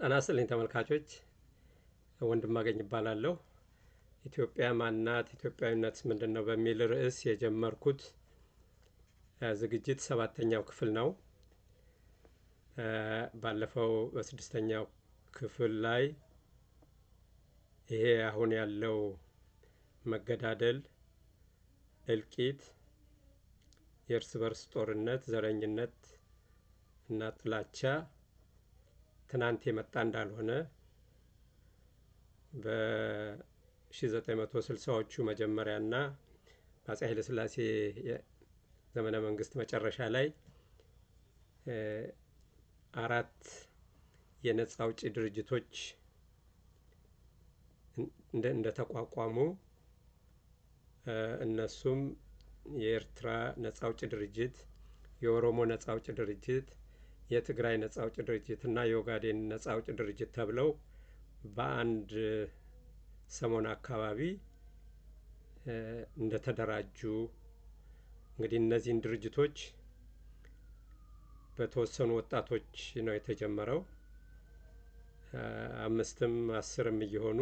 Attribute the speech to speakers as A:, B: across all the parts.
A: ጤና ይስጥልኝ ተመልካቾች፣ ወንድማገኝ እባላለሁ። ኢትዮጵያ ማናት? ኢትዮጵያዊነት ምንድነው? በሚል ርዕስ የጀመርኩት ዝግጅት 7ኛው ክፍል ነው። ባለፈው በ6ኛው ክፍል ላይ ይሄ አሁን ያለው መገዳደል፣ እልቂት፣ የእርስ በርስ ጦርነት፣ ዘረኝነት እና ጥላቻ ትናንት የመጣ እንዳልሆነ በ1960ዎቹ መጀመሪያና በአፄ ኃይለ ሥላሴ ዘመነ መንግስት መጨረሻ ላይ 4 የነጻ አውጪ ድርጅቶች እንደተቋቋሙ እነሱም የኤርትራ ነጻ አውጪ ድርጅት፣ የኦሮሞ ነጻ አውጪ ድርጅት፣ የትግራይ ነጻ አውጪ ድርጅት እና የኦጋዴን ነጻ አውጪ ድርጅት ተብለው በአንድ ሰሞን አካባቢ እንደተደራጁ እንግዲህ እነዚህን ድርጅቶች በተወሰኑ ወጣቶች ነው የተጀመረው። 5ም 10ም እየሆኑ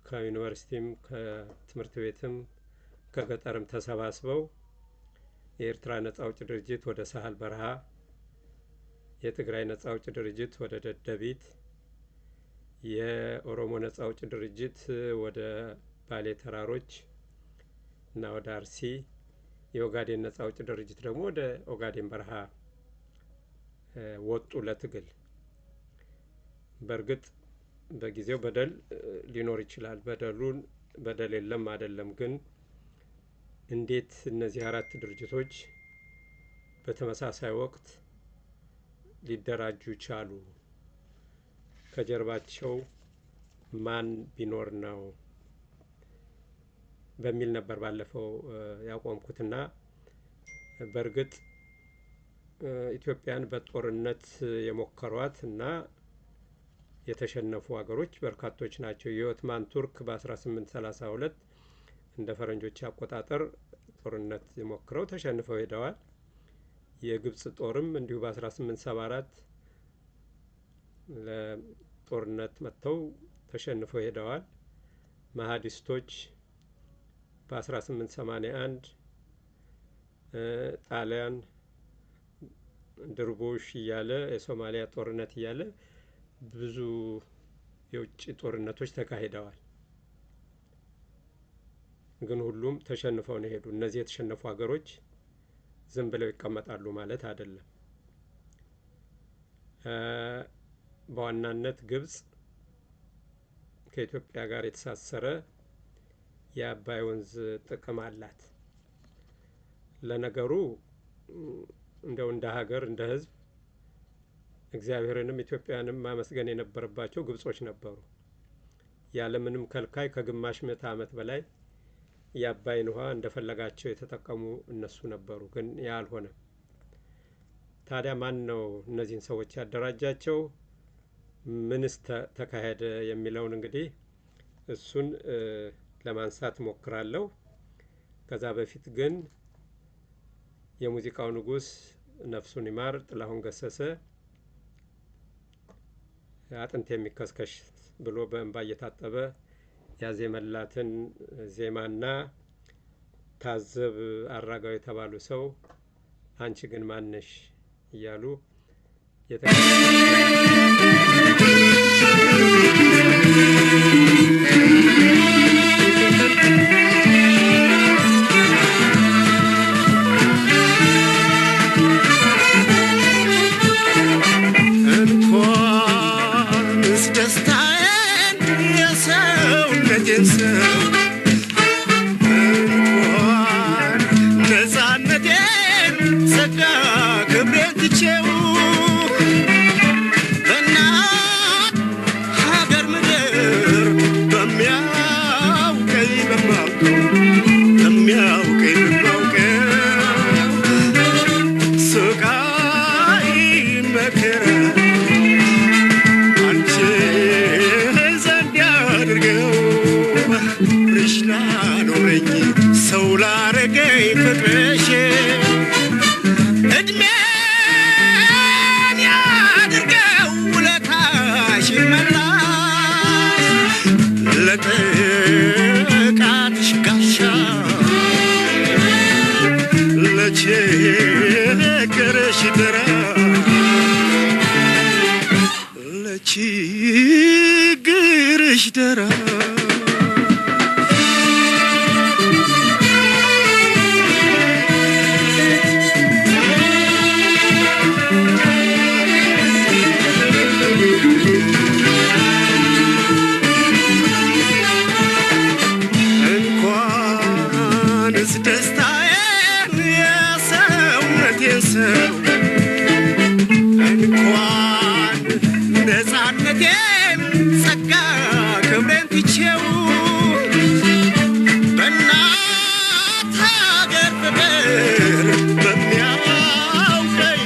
A: ከዩኒቨርሲቲም ከትምህርት ቤትም ከገጠርም ተሰባስበው የኤርትራ ነጻ አውጪ ድርጅት ወደ ሳህል በረሃ፣ የትግራይ ነጻ አውጪ ድርጅት ወደ ደደቢት፣ የኦሮሞ ነጻ አውጪ ድርጅት ወደ ባሌ ተራሮች እና ወደ አርሲ፣ የኦጋዴን ነጻ አውጪ ድርጅት ደግሞ ወደ ኦጋዴን በረሃ ወጡ ለትግል። በእርግጥ በጊዜው በደል ሊኖር ይችላል። በደል የለም አይደለም። ግን እንዴት እነዚህ 4 ድርጅቶች በተመሳሳይ ወቅት ሊደራጁ ቻሉ? ከጀርባቸው ማን ቢኖር ነው በሚል ነበር ባለፈው ያቆምኩትና በእርግጥ ኢትዮጵያን በጦርነት የሞከሯት እና የተሸነፉ ሀገሮች በርካቶች ናቸው። የኦቶማን ቱርክ በ1832 እንደ ፈረንጆች አቆጣጠር ጦርነት ሞክረው ተሸንፈው ሄደዋል። የግብጽ ጦርም እንዲሁ በ1874 ለጦርነት መጥተው ተሸንፈው ሄደዋል። ማሃዲስቶች በ1881 ጣሊያን ድርቡሽ እያለ የሶማሊያ ጦርነት እያለ ብዙ የውጭ ጦርነቶች ተካሂደዋል። ግን ሁሉም ተሸንፈው ነው ሄዱ። እነዚህ የተሸነፉ ሀገሮች ዝም ብለው ይቀመጣሉ ማለት አይደለም። በዋናነት ግብጽ ከኢትዮጵያ ጋር የተሳሰረ የአባይ ወንዝ ጥቅም አላት። ለነገሩ እንደው እንደ ሀገር እንደ ሕዝብ እግዚአብሔርንም ኢትዮጵያንም ማመስገን የነበረባቸው ግብጾች ነበሩ። ያለምንም ከልካይ ከግማሽ ምዕተ ዓመት በላይ የአባይን ውሃ እንደፈለጋቸው የተጠቀሙ እነሱ ነበሩ። ግን ያ አልሆነም። ታዲያ ማን ነው እነዚህን ሰዎች ያደራጃቸው? ምንስ ተካሄደ የሚለውን እንግዲህ እሱን ለማንሳት ሞክራለሁ። ከዛ በፊት ግን የሙዚቃው ንጉስ ነፍሱን ይማር ጥላሁን ገሰሰ አጥንት የሚከስከሽ ብሎ በእንባ እየታጠበ ያዜመላትን ዜማና ታዘብ አራጋው የተባሉ ሰው አንቺ ግን ማነሽ እያሉ
B: Solar again for pressure. ለችግርሽ ደራ ለችግርሽ ደራ እንኳንስ ደስታዬን የሰውነቴን ሰው እንኳን ነፃነቴን ጸጋ ክብሬን ትቼው በእናት ሀገር ፍቅር በሚያውቀኝ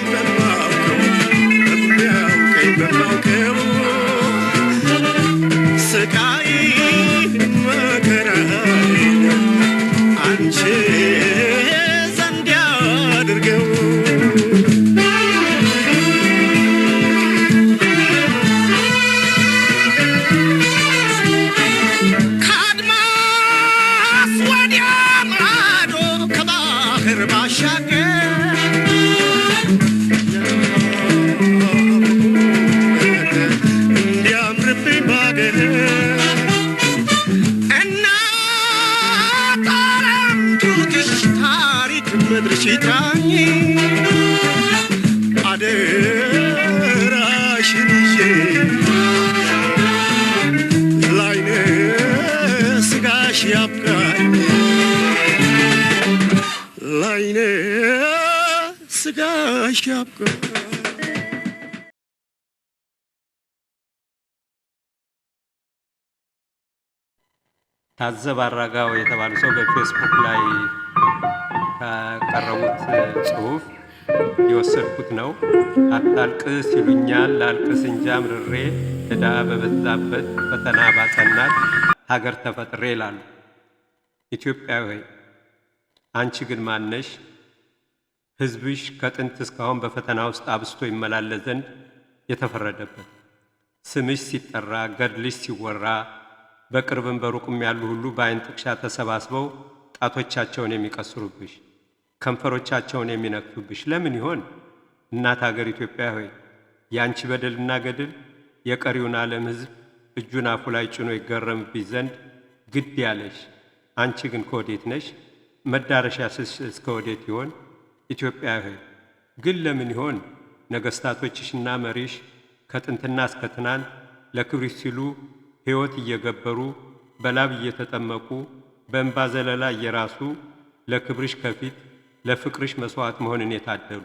B: በማውቀው ስቃይ መከራዬን አንቺ ዘንድ ያድርገው ከአድማስ ወዲያ ማዶ ከባህር ባሻገር እንዲያምርብኝ ባገር እናት ዓለም ቱትሽ ታሪክ ምድርሽ ይጥራኝ አደራሽን ይዤ ላይነ ስጋሽ ያብቃኝ ላይነ ስጋሽ ያብቃኝ
A: ታዘብ አራጋው የተባሉ ሰው በፌስቡክ ላይ ካቀረቡት ጽሑፍ የወሰድኩት ነው። አታልቅስ ይሉኛል ላልቅስ እንጃ ምርሬ ዕዳ በበዛበት ፈተና ባጸናት ሀገር ተፈጥሬ ይላሉ። ኢትዮጵያዊ ሆይ አንቺ ግን ማነሽ? ሕዝብሽ ከጥንት እስካሁን በፈተና ውስጥ አብስቶ ይመላለስ ዘንድ የተፈረደበት ስምሽ ሲጠራ ገድልሽ ሲወራ በቅርብም በሩቅም ያሉ ሁሉ በአይን ጥቅሻ ተሰባስበው ጣቶቻቸውን የሚቀስሩብሽ ከንፈሮቻቸውን የሚነክቱብሽ ለምን ይሆን? እናት ሀገር ኢትዮጵያ ሆይ ያንቺ በደልና ገድል የቀሪውን ዓለም ሕዝብ እጁን አፉ ላይ ጭኖ ይገረምብሽ ዘንድ ግድ ያለሽ። አንቺ ግን ከወዴት ነሽ? መዳረሻሽስ እስከ ወዴት ይሆን? ኢትዮጵያ ሆይ ግን ለምን ይሆን ነገሥታቶችሽና መሪሽ ከጥንትና እስከ ትናንት ለክብርሽ ሲሉ ሕይወት እየገበሩ በላብ እየተጠመቁ በእንባ ዘለላ እየራሱ ለክብርሽ ከፊት ለፍቅርሽ መሥዋዕት መሆንን የታደሉ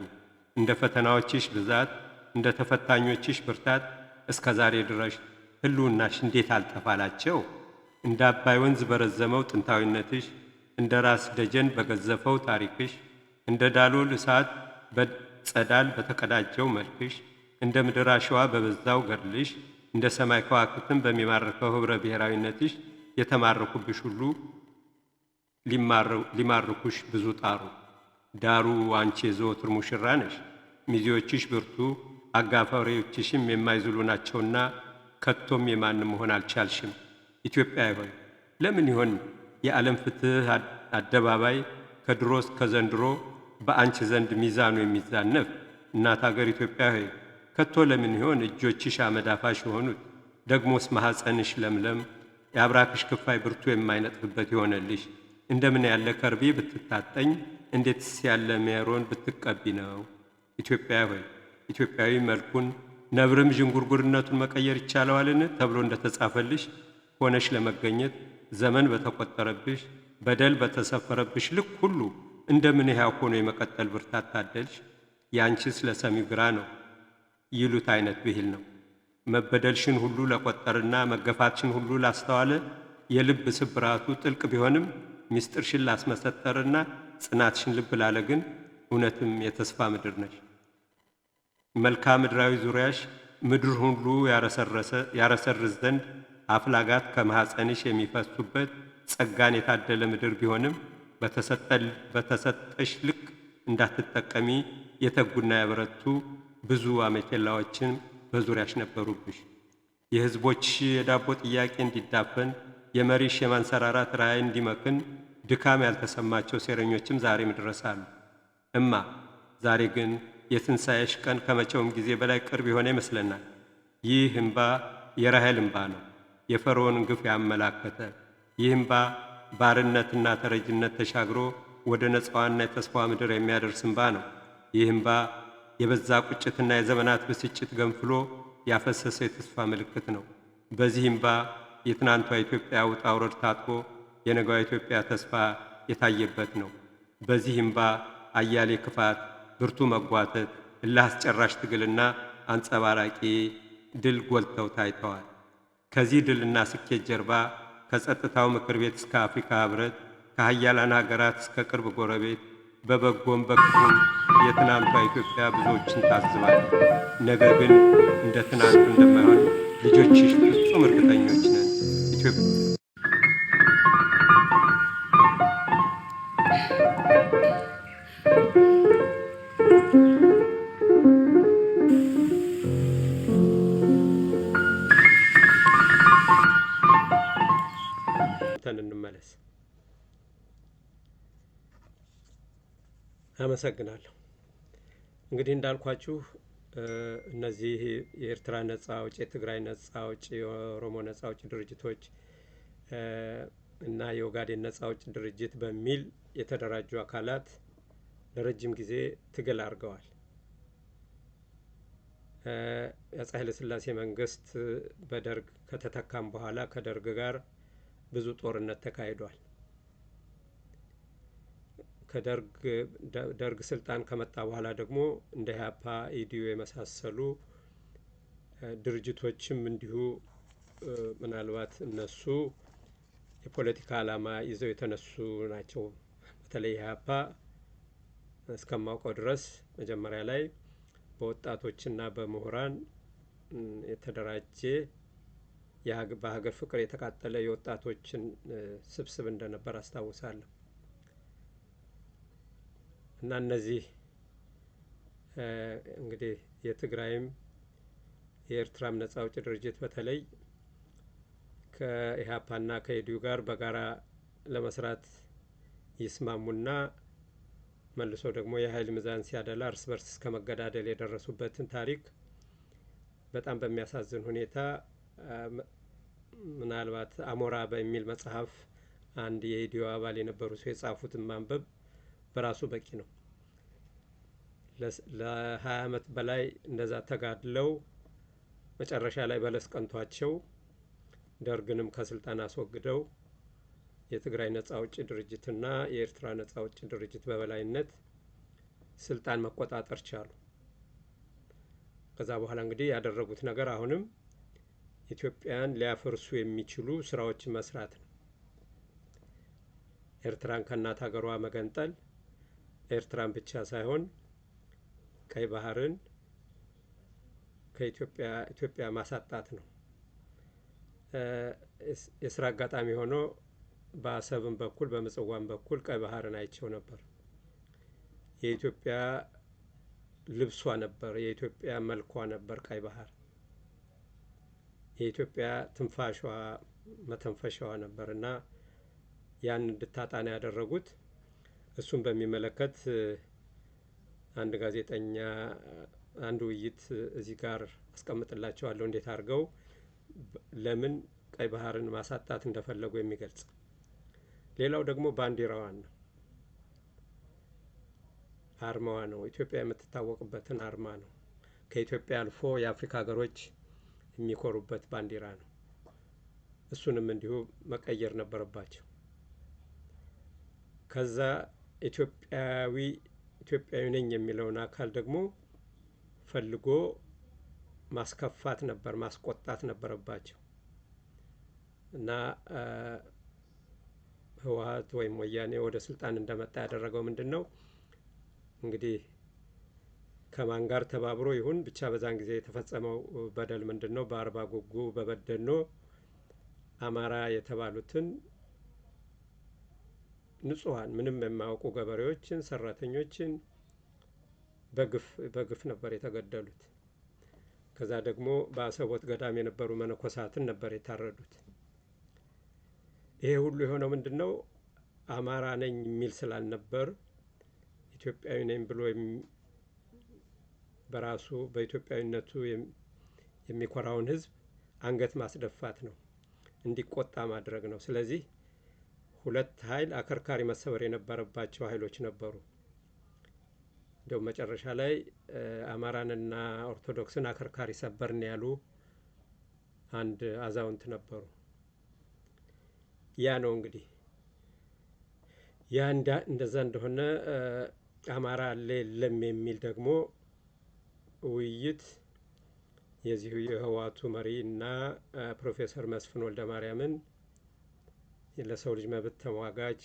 A: እንደ ፈተናዎችሽ ብዛት እንደ ተፈታኞችሽ ብርታት እስከ ዛሬ ድረስ ህልውናሽ እንዴት አልጠፋላቸው? እንደ አባይ ወንዝ በረዘመው ጥንታዊነትሽ እንደ ራስ ደጀን በገዘፈው ታሪክሽ እንደ ዳሎል እሳት በጸዳል በተቀዳጀው መልክሽ እንደ ምድር አሸዋ በበዛው ገድልሽ እንደ ሰማይ ከዋክብትን በሚማርከው ኅብረ ብሔራዊነትሽ የተማረኩብሽ ሁሉ ሊማርኩሽ ብዙ ጣሩ። ዳሩ አንቺ የዘወትር ሙሽራ ነሽ። ሚዜዎችሽ ብርቱ አጋፋሪዎችሽም የማይዝሉ ናቸውና ከቶም የማንም መሆን አልቻልሽም። ኢትዮጵያ ሆይ ለምን ይሆን የዓለም ፍትህ አደባባይ ከድሮ እስከ ዘንድሮ በአንቺ ዘንድ ሚዛኑ የሚዛነፍ? እናት ሀገር ኢትዮጵያ ሆይ ከቶ ለምን ይሆን እጆችሽ አመዳፋሽ የሆኑት? ደግሞስ ማኅፀንሽ ለምለም የአብራክሽ ክፋይ ብርቱ የማይነጥፍበት የሆነልሽ? እንደምን ያለ ከርቤ ብትታጠኝ እንዴትስ ያለ ሜሮን ብትቀቢ ነው? ኢትዮጵያ ሆይ ኢትዮጵያዊ መልኩን ነብርም ዥንጉርጉርነቱን መቀየር ይቻለዋልን ተብሎ እንደተጻፈልሽ ሆነሽ ለመገኘት ዘመን በተቆጠረብሽ በደል በተሰፈረብሽ ልክ ሁሉ እንደምን ሕያው ሆኖ የመቀጠል ብርታት ታደልሽ? ያንቺስ ለሰሚው ግራ ነው ይሉት አይነት ብሂል ነው። መበደልሽን ሁሉ ለቆጠርና መገፋትሽን ሁሉ ላስተዋለ የልብ ስብራቱ ጥልቅ ቢሆንም ምስጢርሽን ላስመሰጠርና ጽናትሽን ልብ ላለ ግን እውነትም የተስፋ ምድር ነሽ። መልክዓ ምድራዊ ዙሪያሽ ምድር ሁሉ ያረሰርስ ዘንድ አፍላጋት ከማኅፀንሽ የሚፈሱበት ጸጋን የታደለ ምድር ቢሆንም በተሰጠሽ ልክ እንዳትጠቀሚ የተጉና ያበረቱ ብዙ አሜኬላዎችን በዙሪያሽ ነበሩብሽ። የሕዝቦችሽ የዳቦ ጥያቄ እንዲዳፈን የመሪሽ የማንሰራራት ራእይ እንዲመክን ድካም ያልተሰማቸው ሴረኞችም ዛሬም ድረስ አሉ። ዛሬ ግን የትንሣኤሽ ቀን ከመቼውም ጊዜ በላይ ቅርብ የሆነ ይመስለናል። ይህ እንባ የራሔል እንባ ነው፣ የፈርዖንን ግፍ ያመላከተ። ይህ እንባ ባርነትና ተረጅነት ተሻግሮ ወደ ነፃዋና የተስፋዋ ምድር የሚያደርስ እንባ ነው። ይህ እንባ የበዛ ቁጭትና የዘመናት ብስጭት ገንፍሎ ያፈሰሰ የተስፋ ምልክት ነው። በዚህ እንባ የትናንቷ ኢትዮጵያ ውጣ ውረድ ታጥቦ የነገዋ ኢትዮጵያ ተስፋ የታየበት ነው። በዚህ እንባ አያሌ ክፋት፣ ብርቱ መጓተት፣ እልህ አስጨራሽ ትግልና አንጸባራቂ ድል ጎልተው ታይተዋል። ከዚህ ድልና ስኬት ጀርባ ከጸጥታው ምክር ቤት እስከ አፍሪካ ህብረት፣ ከሀያላን ሀገራት እስከ ቅርብ ጎረቤት በበጎም በክፉም የትናንቷ ኢትዮጵያ ብዙዎችን ታዝባለች። ነገር ግን እንደ ትናንቱ እንደማይሆን ልጆችሽ ፍጹም እርግጠኞች ነን። ኢትዮጵያ እንመለስ። አመሰግናለሁ። እንግዲህ እንዳልኳችሁ እነዚህ የኤርትራ ነጻ አውጪ፣ የትግራይ ነጻ አውጪ፣ የኦሮሞ ነጻ አውጪ ድርጅቶች እና የኦጋዴን ነጻ አውጪ ድርጅት በሚል የተደራጁ አካላት ለረጅም ጊዜ ትግል አድርገዋል። የአፄ ኃይለ ሥላሴ መንግስት በደርግ ከተተካም በኋላ ከደርግ ጋር ብዙ ጦርነት ተካሂዷል። ደርግ ስልጣን ከመጣ በኋላ ደግሞ እንደ ኢህአፓ፣ ኢዲዩ የመሳሰሉ ድርጅቶችም እንዲሁ ምናልባት እነሱ የፖለቲካ ዓላማ ይዘው የተነሱ ናቸው። በተለይ ኢህአፓ እስከማውቀው ድረስ መጀመሪያ ላይ በወጣቶችና በምሁራን የተደራጀ በሀገር ፍቅር የተቃጠለ የወጣቶችን ስብስብ እንደነበር አስታውሳለሁ። እና እነዚህ እንግዲህ የትግራይም የኤርትራም ነጻ አውጪ ድርጅት በተለይ ከኢህአፓና ከኢዲዩ ጋር በጋራ ለመስራት ይስማሙና መልሶ ደግሞ የኃይል ሚዛን ሲያደላ እርስ በርስ እስከ መገዳደል የደረሱበትን ታሪክ በጣም በሚያሳዝን ሁኔታ ምናልባት አሞራ በሚል መጽሐፍ አንድ የኢዲዩ አባል የነበሩ ሰው የጻፉትን ማንበብ በራሱ በቂ ነው። ለ20 ዓመት በላይ እንደዛ ተጋድለው መጨረሻ ላይ በለስ ቀንቷቸው ደርግንም ከስልጣን አስወግደው የትግራይ ነጻ አውጪ ድርጅትና የኤርትራ ነጻ አውጪ ድርጅት በበላይነት ስልጣን መቆጣጠር ቻሉ። ከዛ በኋላ እንግዲህ ያደረጉት ነገር አሁንም ኢትዮጵያን ሊያፈርሱ የሚችሉ ስራዎችን መስራት ነው። ኤርትራን ከእናት ሀገሯ መገንጠል፣ ኤርትራን ብቻ ሳይሆን ቀይ ባህርን ከኢትዮጵያ ማሳጣት ነው። የስራ አጋጣሚ ሆኖ በአሰብም በኩል በምጽዋም በኩል ቀይ ባህርን አይቸው ነበር። የኢትዮጵያ ልብሷ ነበር፣ የኢትዮጵያ መልኳ ነበር ቀይ ባህር። የኢትዮጵያ ትንፋሿ መተንፈሻዋ ነበር እና ያን እንድታጣና ያደረጉት። እሱን በሚመለከት አንድ ጋዜጠኛ አንድ ውይይት እዚህ ጋር አስቀምጥላቸዋለሁ፣ እንዴት አድርገው ለምን ቀይ ባህርን ማሳጣት እንደፈለጉ የሚገልጽ። ሌላው ደግሞ ባንዲራዋን ነው፣ አርማዋ ነው። ኢትዮጵያ የምትታወቅበትን አርማ ነው። ከኢትዮጵያ አልፎ የአፍሪካ ሀገሮች የሚኮሩበት ባንዲራ ነው። እሱንም እንዲሁ መቀየር ነበረባቸው። ከዛ ኢትዮጵያዊ ነኝ የሚለውን አካል ደግሞ ፈልጎ ማስከፋት ነበር፣ ማስቆጣት ነበረባቸው እና ህወሓት ወይም ወያኔ ወደ ስልጣን እንደመጣ ያደረገው ምንድን ነው እንግዲህ ከማን ጋር ተባብሮ ይሁን ብቻ በዛን ጊዜ የተፈጸመው በደል ምንድን ነው? በአርባ ጉጉ በበደኖ አማራ የተባሉትን ንጹሃን ምንም የማያውቁ ገበሬዎችን፣ ሰራተኞችን በግፍ ነበር የተገደሉት። ከዛ ደግሞ በአሰቦት ገዳም የነበሩ መነኮሳትን ነበር የታረዱት። ይሄ ሁሉ የሆነው ምንድን ነው? አማራ ነኝ የሚል ስላልነበር ኢትዮጵያዊ ነኝ ብሎ በራሱ በኢትዮጵያዊነቱ የሚኮራውን ህዝብ አንገት ማስደፋት ነው፣ እንዲቆጣ ማድረግ ነው። ስለዚህ ሁለት ኃይል አከርካሪ መሰበር የነበረባቸው ኃይሎች ነበሩ። እንደው መጨረሻ ላይ አማራንና ኦርቶዶክስን አከርካሪ ሰበርን ያሉ አንድ አዛውንት ነበሩ። ያ ነው እንግዲህ ያ እንደዛ እንደሆነ አማራ አለ የለም የሚል ደግሞ ውይይት የዚሁ የህወሓቱ መሪ እና ፕሮፌሰር መስፍን ወልደማርያምን ለሰው ልጅ መብት ተሟጋች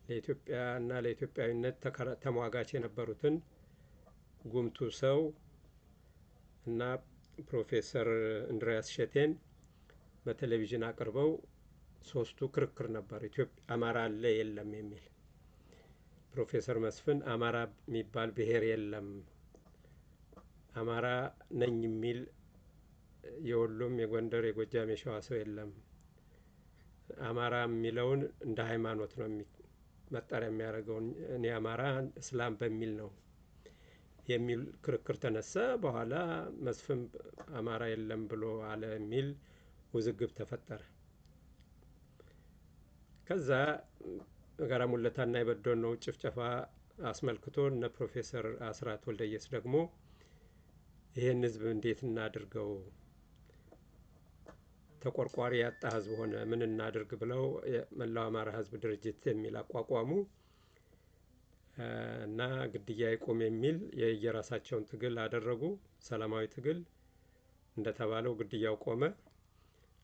A: ለኢትዮጵያ እና ለኢትዮጵያዊነት ተሟጋች የነበሩትን ጉምቱ ሰው እና ፕሮፌሰር እንድሪያስ ሸቴን በቴሌቪዥን አቅርበው ሶስቱ ክርክር ነበር። አማራ አለ የለም የሚል። ፕሮፌሰር መስፍን አማራ የሚባል ብሔር የለም፣ አማራ ነኝ የሚል የወሎም የጎንደር የጎጃም የሸዋ ሰው የለም፣ አማራ የሚለውን እንደ ሃይማኖት ነው መጠሪያ የሚያደርገው፣ እኔ አማራ እስላም በሚል ነው የሚል ክርክር ተነሳ። በኋላ መስፍን አማራ የለም ብሎ አለ የሚል ውዝግብ ተፈጠረ። ከዛ ጋራ ሙለታና የበደኖ ጭፍጨፋ አስመልክቶ እነ ፕሮፌሰር አስራት ወልደየስ ደግሞ ይህን ህዝብ እንዴት እናድርገው፣ ተቆርቋሪ ያጣ ህዝብ ሆነ፣ ምን እናድርግ ብለው መላው አማራ ህዝብ ድርጅት የሚል አቋቋሙ እና ግድያ ይቆም የሚል የየራሳቸውን ትግል አደረጉ። ሰላማዊ ትግል እንደተባለው ግድያው ቆመ።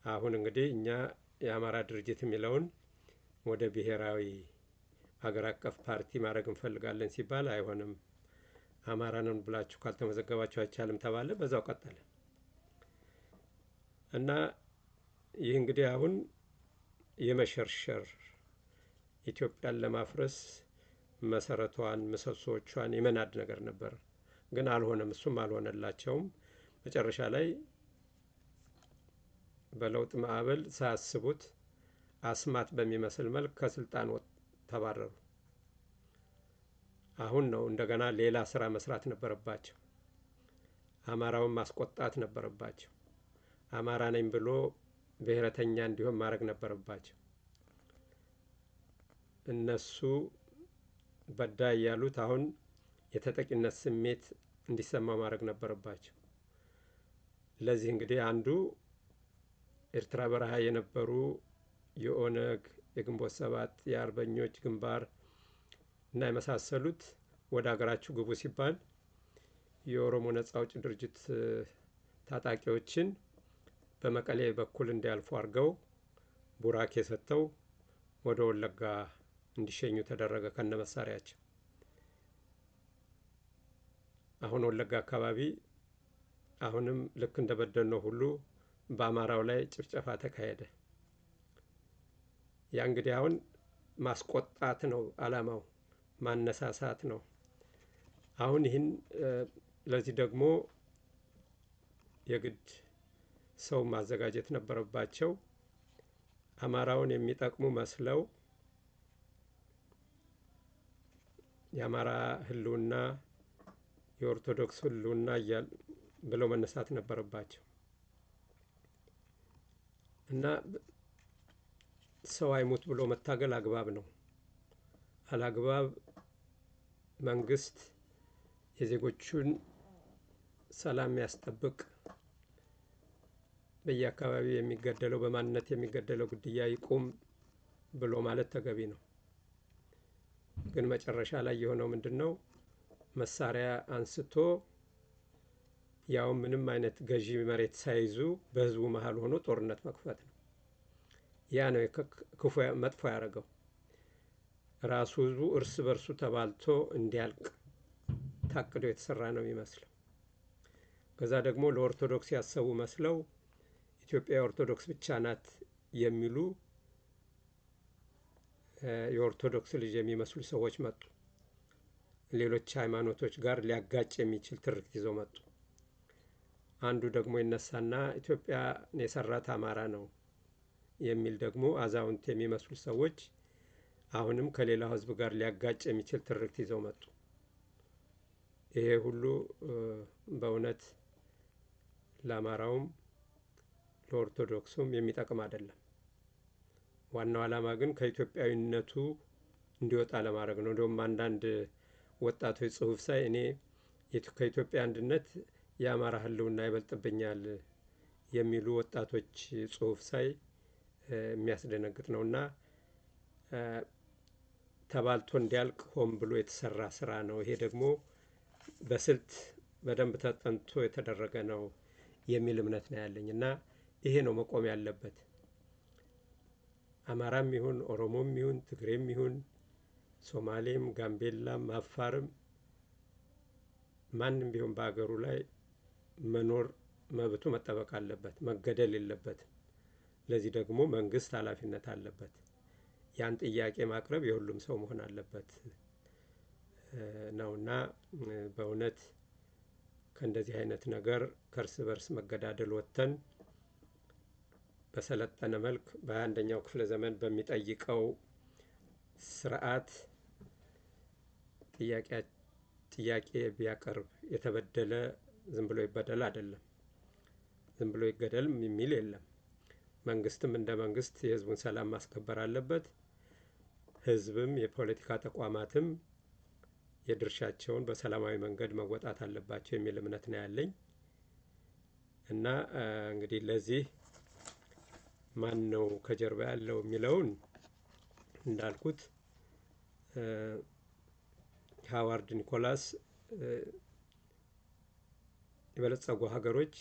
A: አሁን እንግዲህ እኛ የአማራ ድርጅት የሚለውን ወደ ብሔራዊ ሀገር አቀፍ ፓርቲ ማድረግ እንፈልጋለን ሲባል አይሆንም፣ አማራንን ብላችሁ ካልተመዘገባችሁ አይቻልም ተባለ። በዛው ቀጠለ እና ይህ እንግዲህ አሁን የመሸርሸር ኢትዮጵያን ለማፍረስ መሰረቷን ምሰሶቿን የመናድ ነገር ነበር። ግን አልሆነም፣ እሱም አልሆነላቸውም። መጨረሻ ላይ በለውጥ ማዕበል ሳያስቡት አስማት በሚመስል መልክ ከስልጣን ተባረሩ። አሁን ነው እንደገና ሌላ ስራ መስራት ነበረባቸው። አማራውን ማስቆጣት ነበረባቸው። አማራ ነኝ ብሎ ብሔረተኛ እንዲሆን ማድረግ ነበረባቸው። እነሱ በዳይ ያሉት አሁን የተጠቂነት ስሜት እንዲሰማ ማድረግ ነበረባቸው። ለዚህ እንግዲህ አንዱ ኤርትራ በረሃ የነበሩ የኦነግ፣ የግንቦት ሰባት፣ የአርበኞች ግንባር እና የመሳሰሉት ወደ ሀገራችሁ ግቡ ሲባል የኦሮሞ ነጻ አውጪ ድርጅት ታጣቂዎችን በመቀሌ በኩል እንዲያልፉ አድርገው ቡራኬ ሰጥተው ወደ ወለጋ እንዲሸኙ ተደረገ ከነ መሳሪያቸው። አሁን ወለጋ አካባቢ አሁንም ልክ እንደ በደልነው ሁሉ በአማራው ላይ ጭፍጨፋ ተካሄደ። ያ እንግዲህ አሁን ማስቆጣት ነው አላማው፣ ማነሳሳት ነው። አሁን ይህን ለዚህ ደግሞ የግድ ሰው ማዘጋጀት ነበረባቸው። አማራውን የሚጠቅሙ መስለው የአማራ ህልውና የኦርቶዶክስ ህልውና ብለው መነሳት ነበረባቸው እና ሰው አይሙት ብሎ መታገል አግባብ ነው። አላግባብ መንግስት የዜጎቹን ሰላም ያስጠብቅ፣ በየአካባቢው የሚገደለው በማንነት የሚገደለው ግድያ ይቁም ብሎ ማለት ተገቢ ነው። ግን መጨረሻ ላይ የሆነው ምንድነው? መሳሪያ አንስቶ ያው ምንም አይነት ገዢ መሬት ሳይዙ በህዝቡ መሀል ሆኖ ጦርነት መክፈት ነው። ያ ነው ክፉ መጥፎ ያደረገው። ራሱ ህዝቡ እርስ በርሱ ተባልቶ እንዲያልቅ ታቅዶ የተሰራ ነው የሚመስለው። ከዛ ደግሞ ለኦርቶዶክስ ያሰቡ መስለው ኢትዮጵያ ኦርቶዶክስ ብቻ ናት የሚሉ የኦርቶዶክስ ልጅ የሚመስሉ ሰዎች መጡ። ሌሎች ሃይማኖቶች ጋር ሊያጋጭ የሚችል ትርክት ይዘው መጡ። አንዱ ደግሞ ይነሳና ኢትዮጵያ የሰራት አማራ ነው የሚል ደግሞ አዛውንት የሚመስሉ ሰዎች አሁንም ከሌላው ህዝብ ጋር ሊያጋጭ የሚችል ትርክት ይዘው መጡ። ይሄ ሁሉ በእውነት ለአማራውም ለኦርቶዶክሱም የሚጠቅም አይደለም። ዋናው ዓላማ ግን ከኢትዮጵያዊነቱ እንዲወጣ ለማድረግ ነው። እንደውም አንዳንድ ወጣቶች ጽሁፍ ሳይ እኔ ከኢትዮጵያ አንድነት የአማራ ህልውና ይበልጥብኛል የሚሉ ወጣቶች ጽሁፍ ሳይ የሚያስደነግጥ ነውና ተባልቶ እንዲያልቅ ሆን ብሎ የተሰራ ስራ ነው። ይሄ ደግሞ በስልት በደንብ ተጠንቶ የተደረገ ነው የሚል እምነት ነው ያለኝ እና ይሄ ነው መቆም ያለበት። አማራም ይሁን ኦሮሞም ይሁን ትግሬም ይሁን ሶማሌም ጋምቤላም አፋርም ማንም ቢሆን በአገሩ ላይ መኖር መብቱ መጠበቅ አለበት፣ መገደል የለበትም። ለዚህ ደግሞ መንግስት ኃላፊነት አለበት። ያን ጥያቄ ማቅረብ የሁሉም ሰው መሆን አለበት ነውና በእውነት ከእንደዚህ አይነት ነገር ከእርስ በርስ መገዳደል ወጥተን በሰለጠነ መልክ በ21ኛው ክፍለ ዘመን በሚጠይቀው ስርዓት ጥያቄ ቢያቀርብ የተበደለ ዝም ብሎ ይበደል አይደለም፣ ዝም ብሎ ይገደል የሚል የለም። መንግስትም እንደ መንግስት የህዝቡን ሰላም ማስከበር አለበት። ህዝብም የፖለቲካ ተቋማትም የድርሻቸውን በሰላማዊ መንገድ መወጣት አለባቸው የሚል እምነት ነው ያለኝ እና እንግዲህ ለዚህ ማን ነው ከጀርባ ያለው የሚለውን እንዳልኩት ሃዋርድ ኒኮላስ የበለጸጉ ሀገሮች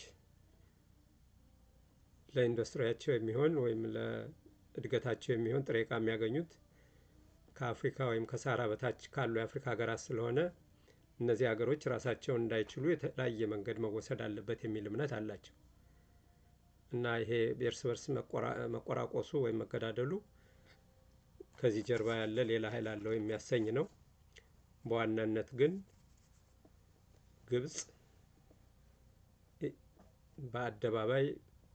A: ለኢንዱስትሪያቸው የሚሆን ወይም ለእድገታቸው የሚሆን ጥሬ ዕቃ የሚያገኙት ከአፍሪካ ወይም ከሳህራ በታች ካሉ የአፍሪካ ሀገራት ስለሆነ እነዚህ ሀገሮች ራሳቸውን እንዳይችሉ የተለያየ መንገድ መወሰድ አለበት የሚል እምነት አላቸው እና ይሄ የእርስ በርስ መቆራቆሱ ወይም መገዳደሉ ከዚህ ጀርባ ያለ ሌላ ኃይል አለው የሚያሰኝ ነው። በዋናነት ግን ግብጽ በአደባባይ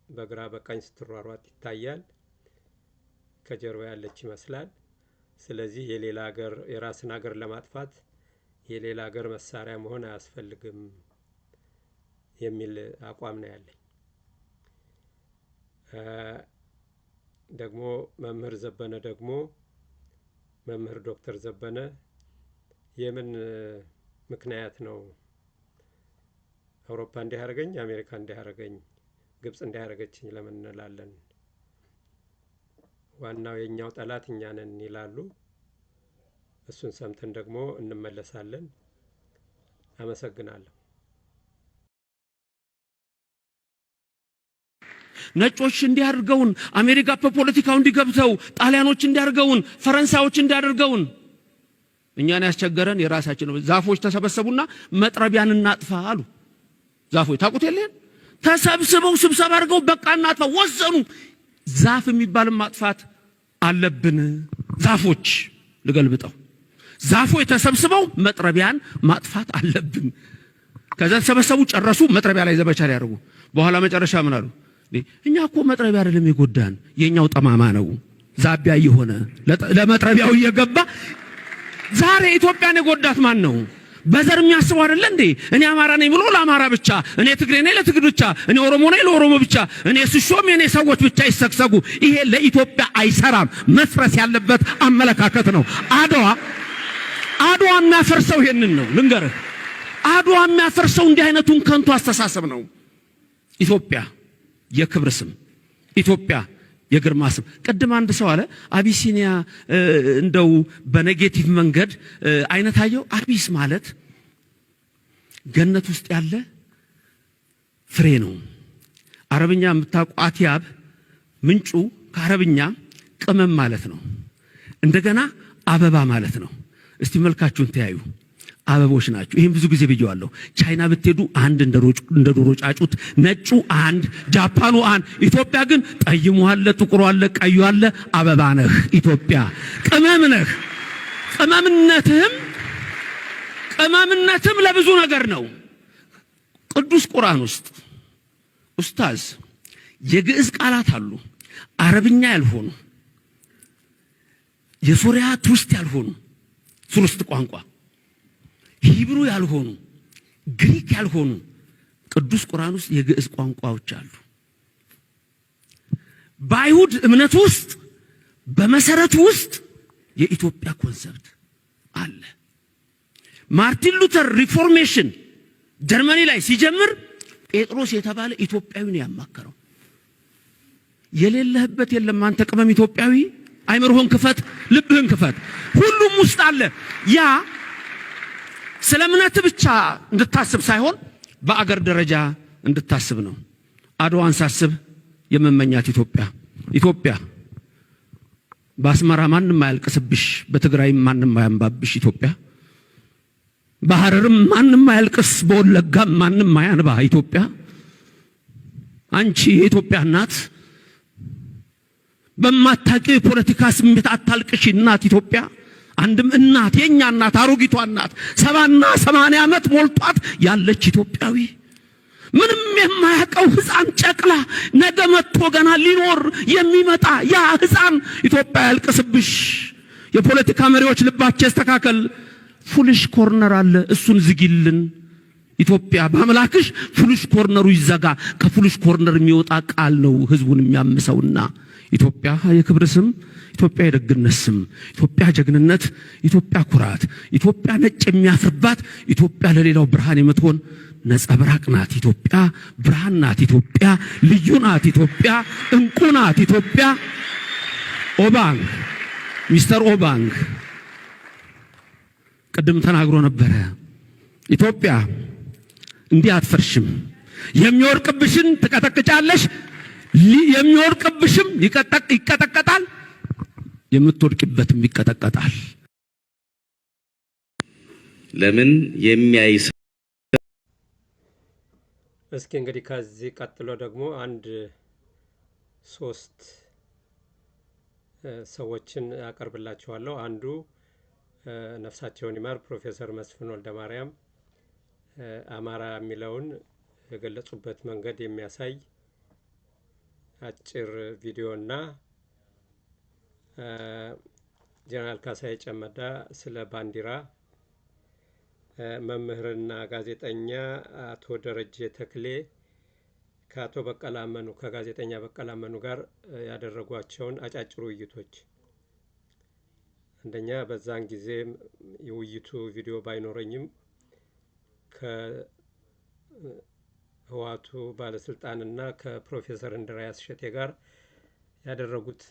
A: በግራ በቀኝ ስትሯሯጥ ይታያል። ከጀርባ ያለች ይመስላል። ስለዚህ የሌላ ሀገር የራስን ሀገር ለማጥፋት የሌላ ሀገር መሳሪያ መሆን አያስፈልግም የሚል አቋም ነው ያለኝ። ደግሞ መምህር ዶክተር ዘበነ የምን ምክንያት ነው አውሮፓ እንዲያደርገኝ አሜሪካ እንዲያደርገኝ ግብጽ እንዲያደርገችኝ ለምን እንላለን? ዋናው የኛው ጠላት እኛ ነን ይላሉ። እሱን ሰምተን ደግሞ እንመለሳለን። አመሰግናለሁ።
C: ነጮች እንዲያርገውን አሜሪካ በፖለቲካው እንዲገብተው ጣሊያኖች እንዲያርገውን ፈረንሳዮች እንዲያርገውን እኛን ያስቸገረን የራሳችን ነው። ዛፎች ተሰበሰቡና መጥረቢያን እናጥፋ አሉ። ዛፎች ታውቁት የለን ተሰብስበው ስብሰባ አድርገው በቃ እናጥፋ ወሰኑ። ዛፍ የሚባልን ማጥፋት አለብን። ዛፎች ልገልብጠው ዛፎች ተሰብስበው መጥረቢያን ማጥፋት አለብን። ከዛ ተሰበሰቡ፣ ጨረሱ። መጥረቢያ ላይ ዘመቻ ያደርጉ። በኋላ መጨረሻ ምን አሉ? እኛ እኮ መጥረቢያ አይደለም የጎዳን የኛው ጠማማ ነው። ዛቢያ የሆነ ለመጥረቢያው እየገባ ዛሬ ኢትዮጵያን የጎዳት ማን ነው? በዘር የሚያስበው አይደለ እንዴ? እኔ አማራ ነኝ ብሎ ለአማራ ብቻ፣ እኔ ትግሬ ነኝ ለትግሬ ብቻ፣ እኔ ኦሮሞ ነኝ ለኦሮሞ ብቻ፣ እኔ ስሾም የኔ ሰዎች ብቻ ይሰክሰጉ። ይሄ ለኢትዮጵያ አይሰራም። መፍረስ ያለበት አመለካከት ነው። አድዋ የሚያፈርሰው ይሄንን ነው። ልንገርህ፣ አድዋ የሚያፈርሰው እንዲህ አይነቱን ከንቱ አስተሳሰብ ነው። ኢትዮጵያ የክብር ስም፣ ኢትዮጵያ የግርማ ስም። ቅድም አንድ ሰው አለ አቢሲኒያ እንደው በኔጌቲቭ መንገድ አይነታየው። አቢስ ማለት ገነት ውስጥ ያለ ፍሬ ነው። አረብኛ የምታውቁ አትያብ ምንጩ ከአረብኛ ቅመም ማለት ነው። እንደገና አበባ ማለት ነው። እስቲ መልካችሁን ተያዩ። አበቦች ናቸው። ይሄን ብዙ ጊዜ ብየዋለሁ። ቻይና ብትሄዱ አንድ እንደ ዶሮ ጫጩት፣ ነጩ አንድ፣ ጃፓኑ አንድ። ኢትዮጵያ ግን ጠይሙ አለ፣ ጥቁሩ አለ፣ ቀዩ አለ። አበባ ነህ ኢትዮጵያ፣ ቅመም ነህ። ቅመምነትም ለብዙ ነገር ነው። ቅዱስ ቁርአን ውስጥ ኡስታዝ የግዕዝ ቃላት አሉ፣ አረብኛ ያልሆኑ፣ የሶሪያ ቱሪስት ያልሆኑ፣ ቱሪስት ቋንቋ ሂብሩ ያልሆኑ ግሪክ ያልሆኑ ቅዱስ ቁርአን ውስጥ የግዕዝ ቋንቋዎች አሉ። በአይሁድ እምነት ውስጥ በመሰረቱ ውስጥ የኢትዮጵያ ኮንሰፕት አለ። ማርቲን ሉተር ሪፎርሜሽን ጀርመኒ ላይ ሲጀምር ጴጥሮስ የተባለ ኢትዮጵያዊን ያማከረው የሌለህበት የለም አንተ ቅመም ኢትዮጵያዊ አይምሮህን ክፈት፣ ልብህን ክፈት፣ ሁሉም ውስጥ አለ። ያ ስለ እምነት ብቻ እንድታስብ ሳይሆን በአገር ደረጃ እንድታስብ ነው። አድዋን ሳስብ የመመኛት ኢትዮጵያ በአስመራ ማንም አያልቅስብሽ፣ በትግራይም ማንም አያንባብሽ ኢትዮጵያ፣ በሐረርም ማንም አያልቅስ፣ በወለጋም ማንም አያንባ ኢትዮጵያ፣ አንቺ የኢትዮጵያ እናት በማታውቂው የፖለቲካ ስሜት አታልቅሽ እናት ኢትዮጵያ። አንድም እናት የኛ እናት አሮጊቷ እናት 70 እና 80 ዓመት ሞልቷት ያለች ኢትዮጵያዊ ምንም የማያውቀው ሕፃን ጨቅላ ነገ መጥቶ ገና ሊኖር የሚመጣ ያ ሕፃን ኢትዮጵያ ያልቅስብሽ። የፖለቲካ መሪዎች ልባቸው ያስተካከል። ፉልሽ ኮርነር አለ፣ እሱን ዝጊልን ኢትዮጵያ። በአምላክሽ ፉልሽ ኮርነሩ ይዘጋ። ከፉልሽ ኮርነር የሚወጣ ቃል ነው ህዝቡን የሚያምሰውና ኢትዮጵያ የክብር ስም፣ ኢትዮጵያ የደግነት ስም፣ ኢትዮጵያ ጀግንነት፣ ኢትዮጵያ ኩራት፣ ኢትዮጵያ ነጭ የሚያፍርባት፣ ኢትዮጵያ ለሌላው ብርሃን የምትሆን ነጸብራቅ ናት። ኢትዮጵያ ብርሃን ናት። ኢትዮጵያ ልዩ ናት። ኢትዮጵያ እንቁ ናት። ኢትዮጵያ ኦባንግ ሚስተር ኦባንግ ቅድም ተናግሮ ነበረ። ኢትዮጵያ እንዲህ አትፈርሽም። የሚወርቅብሽን ትቀጠቅጫለሽ፣ የሚወርቅብሽም ይቀጠቀጣል፣ የምትወድቅበትም ይቀጠቀጣል።
D: ለምን የሚያይ
A: እስኪ እንግዲህ ከዚህ ቀጥሎ ደግሞ አንድ 3 ሰዎችን አቀርብላችኋለሁ። አንዱ ነፍሳቸውን ይማር ፕሮፌሰር መስፍን ወልደማርያም አማራ የሚለውን የገለጹበት መንገድ የሚያሳይ አጭር ቪዲዮ እና ጀነራል ካሳዬ ጨመዳ ስለ ባንዲራ፣ መምህርና ጋዜጠኛ አቶ ደረጀ ተክሌ ከአቶ በቀለ አመኑ ከጋዜጠኛ በቀለ አመኑ ጋር ያደረጓቸውን አጫጭር ውይይቶች፣ አንደኛ በዛን ጊዜ የውይይቱ ቪዲዮ ባይኖረኝም ከህዋቱ ባለስልጣንና ከፕሮፌሰር እንድሪያስ እሸቴ ጋር ያደረጉት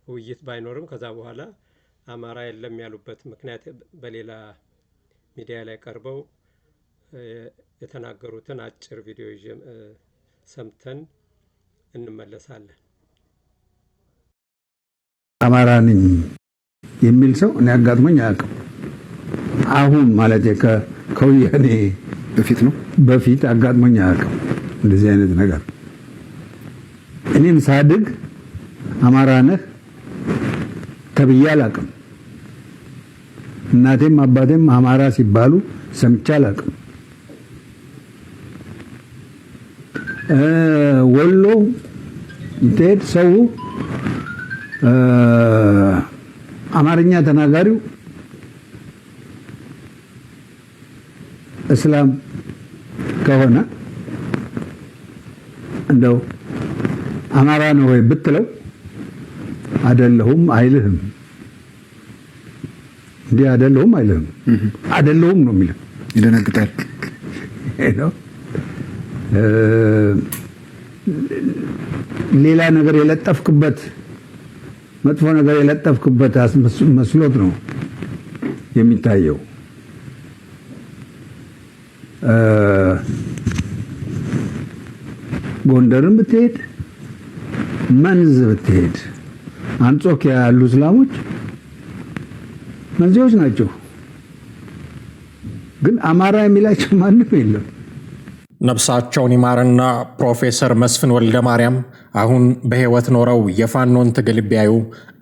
A: ውይይት ባይኖርም ከዛ በኋላ አማራ የለም ያሉበት ምክንያት በሌላ ሚዲያ ላይ ቀርበው የተናገሩትን አጭር ቪዲዮ ሰምተን እንመለሳለን።
E: አማራ ነኝ የሚል ሰው እኔ አጋጥሞኝ አያውቅም። አሁን ማለት ከወያኔ
F: በፊት ነው
E: በፊት አጋጥሞኝ አያውቅም እንደዚህ አይነት ነገር። እኔም ሳድግ አማራ ነህ ተብዬ አላውቅም። እናቴም አባቴም አማራ ሲባሉ ሰምቼ አላውቅም። ወሎ እንዴት ሰው አማርኛ ተናጋሪው እስላም ከሆነ እንደው አማራ ነው ወይ ብትለው አይደለሁም አይልህም። እንዴ አይደለሁም አይልህም። አይደለሁም ነው የሚለው።
F: ይደነግጣል።
E: ሌላ ነገር የለጠፍክበት መጥፎ ነገር የለጠፍክበት መስሎት ነው የሚታየው። ጎንደርን ብትሄድ መንዝ ብትሄድ አንጾኪያ ያሉ እስላሞች መንዚዎች ናቸው፣ ግን አማራ የሚላቸው ማንም የለም።
G: ነፍሳቸውን ይማርና ፕሮፌሰር መስፍን ወልደማርያም አሁን በሕይወት ኖረው የፋኖን ትግል ቢያዩ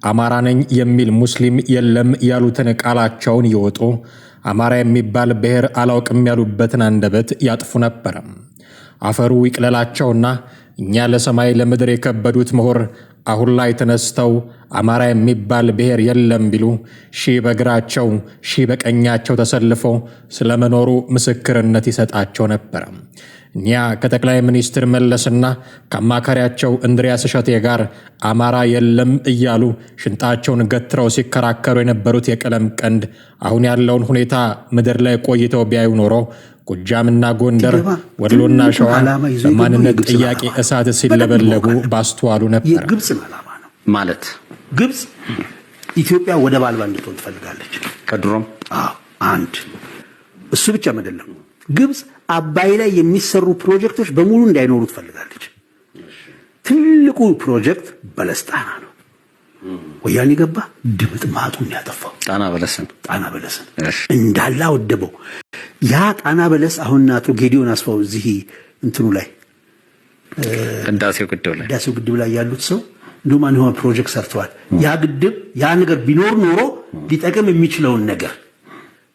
G: አማራ ነኝ የሚል ሙስሊም የለም ያሉትን ቃላቸውን ይወጡ አማራ የሚባል ብሔር አላውቅም ያሉበትን አንደበት ያጥፉ ነበር። አፈሩ ይቅለላቸውና እኛ ለሰማይ ለምድር የከበዱት ምሁር አሁን ላይ ተነስተው አማራ የሚባል ብሔር የለም ቢሉ ሺህ በግራቸው ሺህ በቀኛቸው ተሰልፈው ስለመኖሩ ምስክርነት ይሰጣቸው ነበር። እኛ ከጠቅላይ ሚኒስትር መለስና ከአማካሪያቸው እንድሪያስ እሸቴ ጋር አማራ የለም እያሉ ሽንጣቸውን ገትረው ሲከራከሩ የነበሩት የቀለም ቀንድ አሁን ያለውን ሁኔታ ምድር ላይ ቆይተው ቢያዩ ኖሮ ጎጃምና ጎንደር፣ ወሎና ሸዋ በማንነት ጥያቄ እሳት ሲለበለቡ ባስተዋሉ ነበር።
H: የግብጽ ዓላማ ነው ማለት ግብጽ ኢትዮጵያ ወደብ አልባ እንድትሆን ትፈልጋለች ከድሮም። አንድ እሱ ብቻ አይደለም። ግብጽ አባይ ላይ የሚሰሩ ፕሮጀክቶች በሙሉ እንዳይኖሩ ትፈልጋለች። ትልቁ ፕሮጀክት በለስጣና ነው። ወያኔ ገባ ድምጥ ማጡን ያጠፋው ጣና በለስን እንዳላ ወደበው። ያ ጣና በለስ አሁን አቶ ጌዲዮን አስፋው እዚህ እንትኑ ላይ ህዳሴው ግድብ ላይ ያሉት ሰው እንደው ማን ሆነ ፕሮጀክት ሰርተዋል። ያ ግድብ ያ ነገር ቢኖር ኖሮ ሊጠቅም የሚችለውን ነገር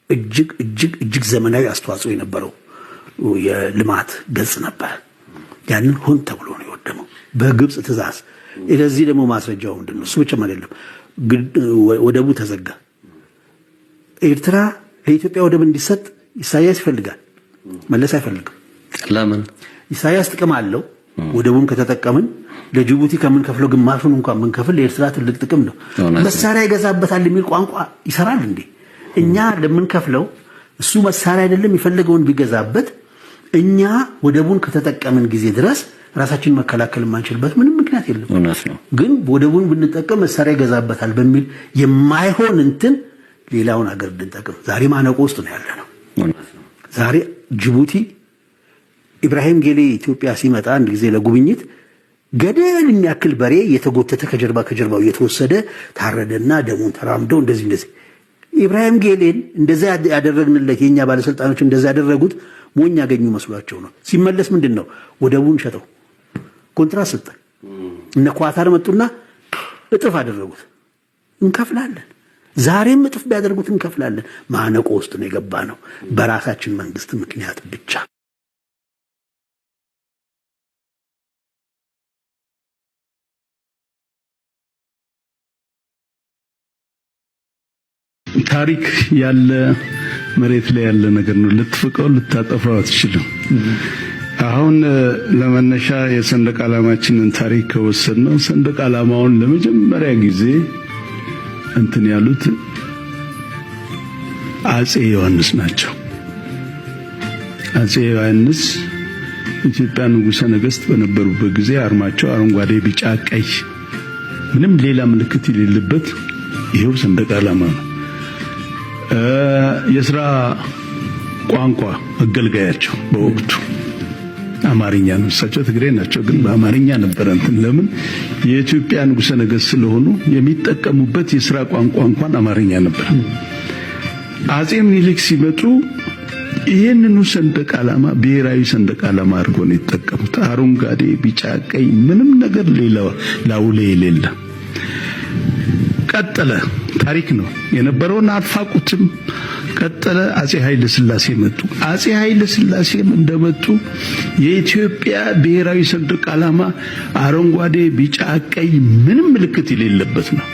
H: እጅግ ዘመናዊ አስተዋጽኦ የነበረው የልማት ገጽ ነበር። ያንን ሆን ተብሎ ነው የወደመው በግብጽ ትእዛዝ። ለዚህ ደግሞ ማስረጃው ምንድነው? እሱ ብቻ አይደለም። ወደቡ ተዘጋ። ኤርትራ ለኢትዮጵያ ወደብ እንዲሰጥ ኢሳያስ ይፈልጋል፣ መለስ አይፈልግም። ለምን? ኢሳያስ ጥቅም አለው። ወደቡን ከተጠቀምን ለጅቡቲ ከምን ከፍለው ግማሹን እንኳን ምን ከፍል ለኤርትራ ትልቅ ጥቅም ነው። መሳሪያ ይገዛበታል የሚል ቋንቋ ይሰራል እንዴ? እኛ ለምን ከፍለው እሱ መሳሪያ አይደለም የፈለገውን ቢገዛበት እኛ ወደቡን ከተጠቀምን ጊዜ ድረስ ራሳችን መከላከል ማንችልበት ምንም ምክንያት የለም። ግን ወደቡን ብንጠቀም መሳሪያ ይገዛበታል በሚል የማይሆን እንትን ሌላውን አገር እንድንጠቅም ዛሬ ማነቆ ውስጥ ነው ያለነው። ዛሬ ጅቡቲ ኢብራሂም ጌሌ ኢትዮጵያ ሲመጣ አንድ ጊዜ ለጉብኝት ገደል የሚያክል በሬ የተጎተተ ከጀርባው የተወሰደ ታረደና ደሙን ተራምደው እንደዚህ ኢብራሂም ጌሌን እንደዛ ያደረግንለት የኛ ባለስልጣኖች እንደዛ ያደረጉት ሞኝ ያገኙ መስሏቸው ነው። ሲመለስ ምንድነው ወደቡን ሸጠው ኮንትራት ሰጠ። እነ ኳታር መጡና እጥፍ አደረጉት። እንከፍላለን። ዛሬም እጥፍ ቢያደርጉት እንከፍላለን። ማነቆ ውስጥ ነው የገባነው በራሳችን መንግስት ምክንያት ብቻ።
I: ታሪክ ያለ መሬት ላይ ያለ ነገር ነው። ልትፍቀው ልታጠፋው አትችልም። አሁን ለመነሻ የሰንደቅ ዓላማችንን ታሪክ ከወሰድነው ሰንደቅ ዓላማውን ለመጀመሪያ ጊዜ እንትን ያሉት አጼ ዮሐንስ ናቸው። አጼ ዮሐንስ ኢትዮጵያ ንጉሠ ነገሥት በነበሩበት ጊዜ አርማቸው አረንጓዴ፣ ቢጫ፣ ቀይ ምንም ሌላ ምልክት የሌለበት ይሄው ሰንደቅ ዓላማ ነው። የሥራ ቋንቋ መገልገያቸው በወቅቱ አማርኛ ነው። እሳቸው ትግሬ ናቸው፣ ግን በአማርኛ ነበር እንትን። ለምን? የኢትዮጵያ ንጉሠ ነገሥት ስለሆኑ የሚጠቀሙበት የሥራ ቋንቋ እንኳን አማርኛ ነበር። አጼ ምኒልክ ሲመጡ ይሄንኑ ሰንደቅ ዓላማ ብሔራዊ ሰንደቅ ዓላማ አድርጎ ነው የተጠቀሙት። አረንጓዴ፣ ቢጫ፣ ቀይ ምንም ነገር ሌላ ላውሌ የሌለ ቀጠለ። ታሪክ ነው የነበረውን አፋቁትም ቀጠለ። አጼ ኃይለ ሥላሴ መጡ። አጼ ኃይለ ሥላሴም እንደመጡ የኢትዮጵያ ብሔራዊ ሰንደቅ ዓላማ አረንጓዴ፣ ቢጫ፣ ቀይ ምንም ምልክት የሌለበት ነው።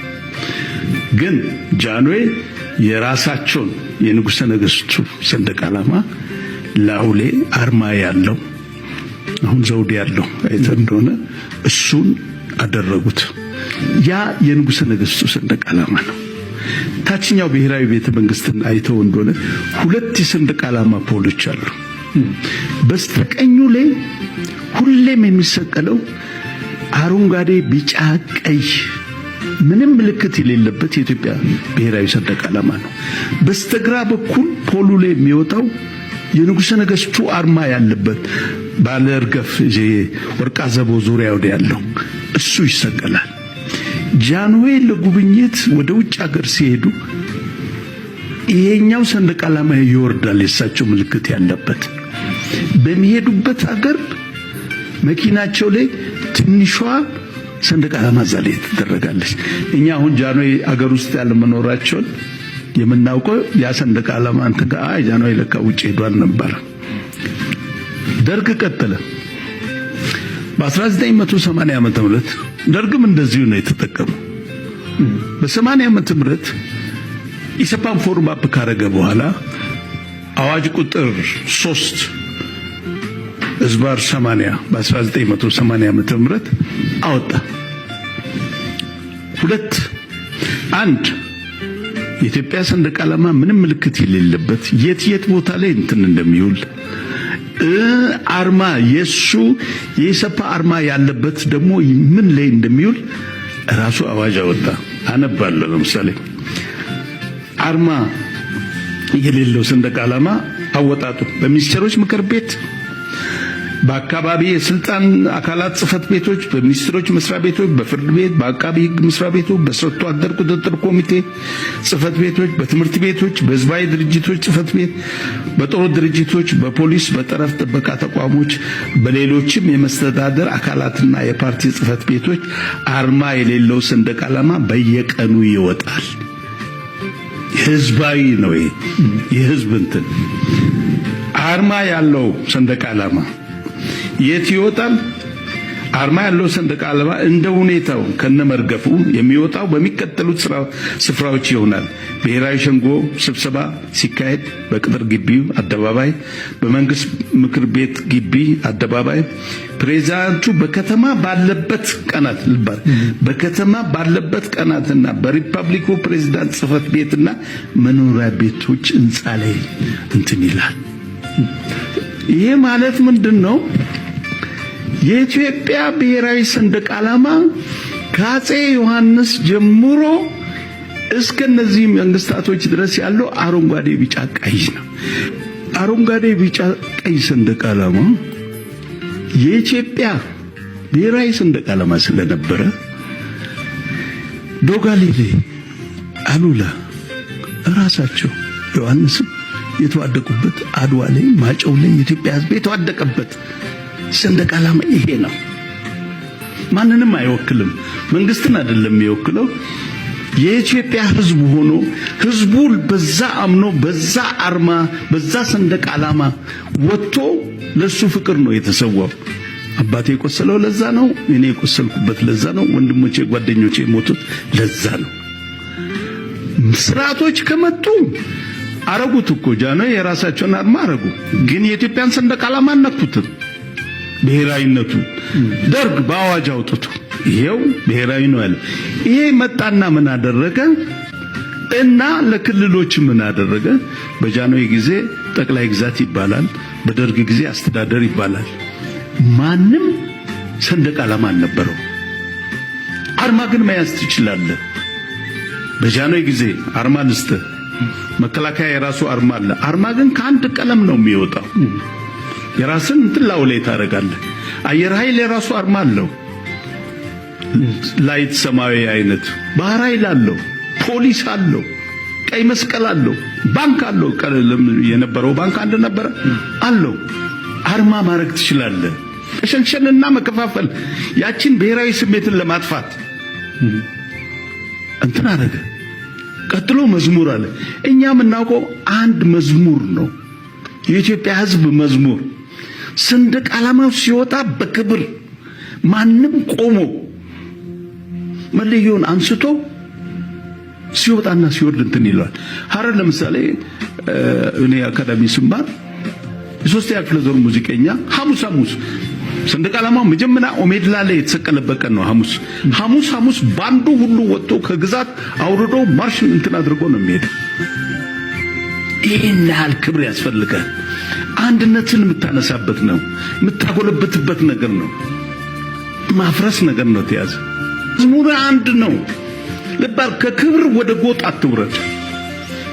I: ግን ጃንሆይ የራሳቸውን የንጉሠ ነገሥቱ ሰንደቅ ዓላማ ላውሌ አርማ ያለው አሁን ዘውድ ያለው አይተህ እንደሆነ እሱን አደረጉት። ያ የንጉሠ ነገሥቱ ሰንደቅ ዓላማ ነው። ታችኛው ብሔራዊ ቤተ መንግስትን አይተው እንደሆነ ሁለት የሰንደቅ ዓላማ ፖሎች አሉ። በስተቀኙ ላይ ሁሌም የሚሰቀለው አረንጓዴ፣ ቢጫ፣ ቀይ ምንም ምልክት የሌለበት የኢትዮጵያ ብሔራዊ ሰንደቅ ዓላማ ነው። በስተግራ በኩል ፖሉ ላይ የሚወጣው የንጉሠ ነገሥቱ አርማ ያለበት ባለ እርገፍ ወርቃ ዘቦ ዙሪያው ያለው እሱ ይሰቀላል። ጃንሆይ ለጉብኝት ወደ ውጭ ሀገር ሲሄዱ ይሄኛው ሰንደቅ ዓላማ ይወርዳል፣ የሳቸው ምልክት ያለበት። በሚሄዱበት ሀገር መኪናቸው ላይ ትንሿ ሰንደቅ ዓላማ ዛሬ ትደረጋለች። እኛ አሁን ጃንሆይ አገር ውስጥ ያለ መኖራቸውን የምናውቀው ያ ሰንደቅ ዓላማ አንተ ጃንሆይ ለካ ውጭ ሄዷል ነበር። ደርግ ቀጠለ። በ1980 ዓመተ ምህረት ደርግም እንደዚሁ ነው የተጠቀመው። በ80 ዓመተ ምህረት ኢሰፓን ፎርም አፕ ካረገ በኋላ አዋጅ ቁጥር 3 ዝባር 80 በ1980 ዓመተ ምህረት አወጣ። ሁለት አንድ የኢትዮጵያ ሰንደቅ ዓላማ ምንም ምልክት የሌለበት የት ቦታ ላይ እንትን እንደሚውል አርማ የሱ የኢሰፓ አርማ ያለበት ደግሞ ምን ላይ እንደሚውል ራሱ አዋጅ አወጣ። አነባለሁ። ለምሳሌ አርማ የሌለው ሰንደቅ ዓላማ አወጣጡ በሚኒስትሮች ምክር ቤት፣ በአካባቢ የስልጣን አካላት ጽፈት ቤቶች፣ በሚኒስትሮች መስሪያ ቤቶች፣ በፍርድ ቤት፣ በአቃቢ ሕግ መስሪያ ቤቶች፣ በሰርቶ አደር ቁጥጥር ኮሚቴ ጽፈት ቤቶች፣ በትምህርት ቤቶች፣ በህዝባዊ ድርጅቶች ጽፈት ቤት፣ በጦር ድርጅቶች፣ በፖሊስ፣ በጠረፍ ጥበቃ ተቋሞች፣ በሌሎችም የመስተዳደር አካላትና የፓርቲ ጽፈት ቤቶች አርማ የሌለው ሰንደቅ ዓላማ በየቀኑ ይወጣል። ህዝባዊ ነው። የህዝብ እንትን አርማ ያለው ሰንደቅ ዓላማ የት ይወጣል? አርማ ያለው ሰንደቅ ዓላማ እንደ ሁኔታው ከነመርገፉ የሚወጣው በሚከተሉት ስፍራዎች ይሆናል። ብሔራዊ ሸንጎ ስብሰባ ሲካሄድ በቅጥር ግቢው አደባባይ፣ በመንግስት ምክር ቤት ግቢ አደባባይ፣ ፕሬዝዳንቱ በከተማ ባለበት ቀናት በከተማ ባለበት ቀናትና በሪፐብሊኩ ፕሬዝዳንት ጽፈት ቤትና መኖሪያ ቤቶች ህንጻ ላይ እንትን ይላል። ይሄ ማለት ምንድነው? የኢትዮጵያ ብሔራዊ ሰንደቅ ዓላማ ከአፄ ዮሐንስ ጀምሮ እስከ እነዚህ መንግስታቶች ድረስ ያለው አረንጓዴ፣ ቢጫ፣ ቀይ ነው። አረንጓዴ፣ ቢጫ፣ ቀይ ሰንደቅ ዓላማ የኢትዮጵያ ብሔራዊ ሰንደቅ ዓላማ ስለነበረ ዶጋሌ፣ አሉላ ራሳቸው ዮሐንስም የተዋደቁበት፣ አድዋ ላይ ማጨው ላይ የኢትዮጵያ ህዝብ የተዋደቀበት ሰንደቅ ዓላማ ይሄ ነው። ማንንም አይወክልም። መንግስትን አይደለም የሚወክለው። የኢትዮጵያ ህዝብ ሆኖ ህዝቡ በዛ አምኖ በዛ አርማ በዛ ሰንደቅ ዓላማ ወጥቶ ለሱ ፍቅር ነው የተሰዋው። አባቴ የቆሰለው ለዛ ነው። እኔ የቆሰልኩበት ለዛ ነው። ወንድሞቼ ጓደኞቼ የሞቱት ለዛ ነው። ስርዓቶች ከመጡ አረጉት እኮ ጃኖ የራሳቸውን አርማ አረጉ። ግን የኢትዮጵያን ሰንደቅ ዓላማ አነኩትም። ብሔራዊነቱ ደርግ በአዋጅ አውጥቶ ይሄው ብሔራዊ ነው ያለ። ይሄ መጣና ምን አደረገ? እና ለክልሎች ምን አደረገ? በጃንሆይ ጊዜ ጠቅላይ ግዛት ይባላል፣ በደርግ ጊዜ አስተዳደር ይባላል። ማንም ሰንደቅ ዓላማ አልነበረው። አርማ ግን መያዝ ትችላለህ። በጃንሆይ ጊዜ አርማ ልስተ መከላከያ የራሱ አርማ አለ። አርማ ግን ከአንድ ቀለም ነው የሚወጣው። የራስን እንትላው ላይ ታረጋለህ። አየር ኃይል የራሱ አርማ አለው። ላይት ሰማያዊ አይነት ባህር ኃይል አለው። ፖሊስ አለው። ቀይ መስቀል አለው። ባንክ አለው። ቀለም የነበረው ባንክ አንድ ነበረ አለው። አርማ ማድረግ ትችላለህ። ሸንሸንና መከፋፈል ያቺን ብሔራዊ ስሜትን ለማጥፋት እንትን አረገ። ቀጥሎ መዝሙር አለ። እኛ የምናውቀው አንድ መዝሙር ነው። የኢትዮጵያ ህዝብ መዝሙር ሰንደቅ ዓላማው ሲወጣ በክብር ማንም ቆሞ መለዮን አንስቶ ሲወጣና ሲወርድ እንትን ይላል። ሐረር ለምሳሌ እኔ አካዳሚ ስማር የሶስተኛ ክፍለ ዘመን ሙዚቀኛ ሐሙስ ሰንደቅ ዓላማው መጀመሪያ ኦሜድላ ላይ የተሰቀለበት ቀን ነው። ሐሙስ ባንዱ ሁሉ ወጥቶ ከግዛት አውርዶ ማርሽ እንትን አድርጎ ነው የሚሄደው። ይሄን ያህል ክብር ያስፈልጋል። አንድነትን የምታነሳበት ነው፣ የምታጎለበትበት ነገር ነው። ማፍረስ ነገር ነው ተያዘ። መዝሙር አንድ ነው። ለባል ከክብር ወደ ጎጥ አትውረድ።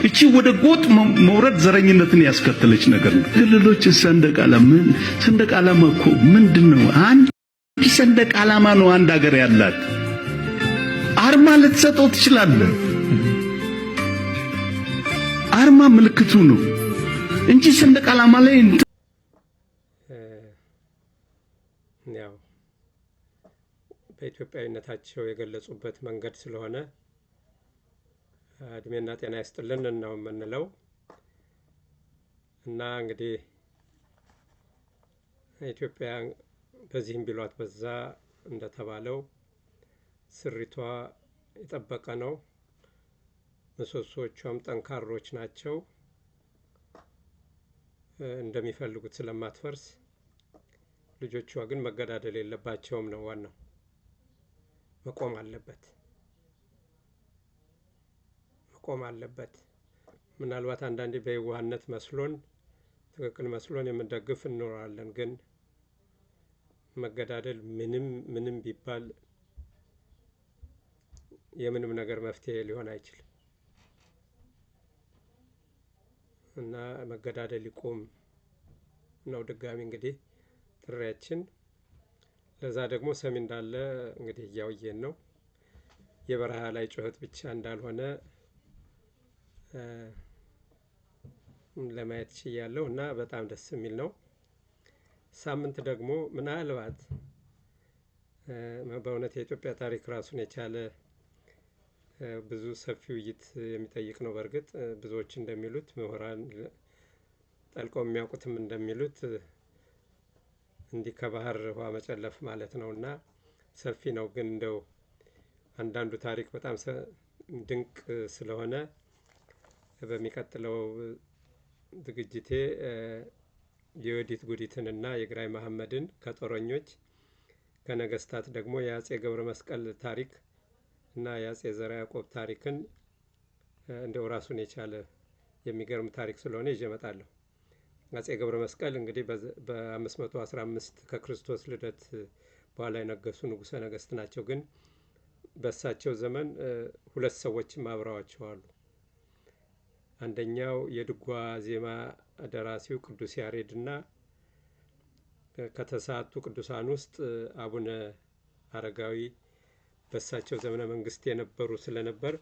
I: እቺ ወደ ጎጥ መውረድ ዘረኝነትን ያስከተለች ነገር ነው። ክልሎች ሰንደቅ ዓላማ እኮ ምንድነው? አንድ ሰንደቅ ዓላማ ነው አንድ ሀገር ያላት። አርማ ልትሰጠው ትችላለህ። አርማ ምልክቱ ነው እንጂ ሰንደቅ ዓላማ ላይ
A: ያው በኢትዮጵያዊነታቸው የገለጹበት መንገድ ስለሆነ እድሜና ጤና ይስጥልን ነው የምንለው። እና እንግዲህ ኢትዮጵያ በዚህም ቢሏት በዛ እንደተባለው ስሪቷ የጠበቀ ነው። ምሰሶቿም ጠንካሮች ናቸው። እንደሚፈልጉት ስለማትፈርስ ልጆቿ ግን መገዳደል የለባቸውም ነው ዋናው። መቆም አለበት። ምናልባት አንዳንዴ በየዋህነት መስሎን ትክክል መስሎን የምንደግፍ እንኖራለን። ግን መገዳደል ምንም ቢባል የምንም ነገር መፍትሄ ሊሆን አይችልም እና መገዳደል ይቆም ነው ድጋሚ እንግዲህ ጥሪያችን። ለዛ ደግሞ ሰሚ እንዳለ እንግዲህ እያወየን ነው። የበረሃ ላይ ጩኸት ብቻ እንዳልሆነ ለማየት ችያለሁ እና በጣም ደስ የሚል ነው። ሳምንት ደግሞ ምናልባት በእውነት የኢትዮጵያ ታሪክ ራሱን የቻለ ብዙ ሰፊ ውይይት የሚጠይቅ ነው። በእርግጥ ብዙዎች እንደሚሉት ምሁራን ጠልቀው የሚያውቁትም እንደሚሉት እንዲህ ከባህር ውሃ መጨለፍ ማለት ነውና ሰፊ ነው። ግን እንደው አንዳንዱ ታሪክ በጣም ድንቅ ስለሆነ በሚቀጥለው ዝግጅቴ የወዲት ጉዲትንና የግራኝ መሐመድን ከጦረኞች ከነገስታት ደግሞ የአጼ ገብረ መስቀል ታሪክ እና የአጼ ዘርዓ ያዕቆብ ታሪክን እንደው ራሱን የቻለ የሚገርም ታሪክ ስለሆነ ይዤ እመጣለሁ። አጼ ገብረ መስቀል እንግዲህ በ515 ከክርስቶስ ልደት በኋላ የነገሱ ንጉሠ ነገስት ናቸው። ግን በእሳቸው ዘመን ሁለት ሰዎችም አብረዋቸው አሉ። አንደኛው የድጓ ዜማ ደራሲው ቅዱስ ያሬድና ከተሰዓቱ ቅዱሳን ውስጥ አቡነ አረጋዊ በእሳቸው ዘመነ መንግስት የነበሩ ስለነበር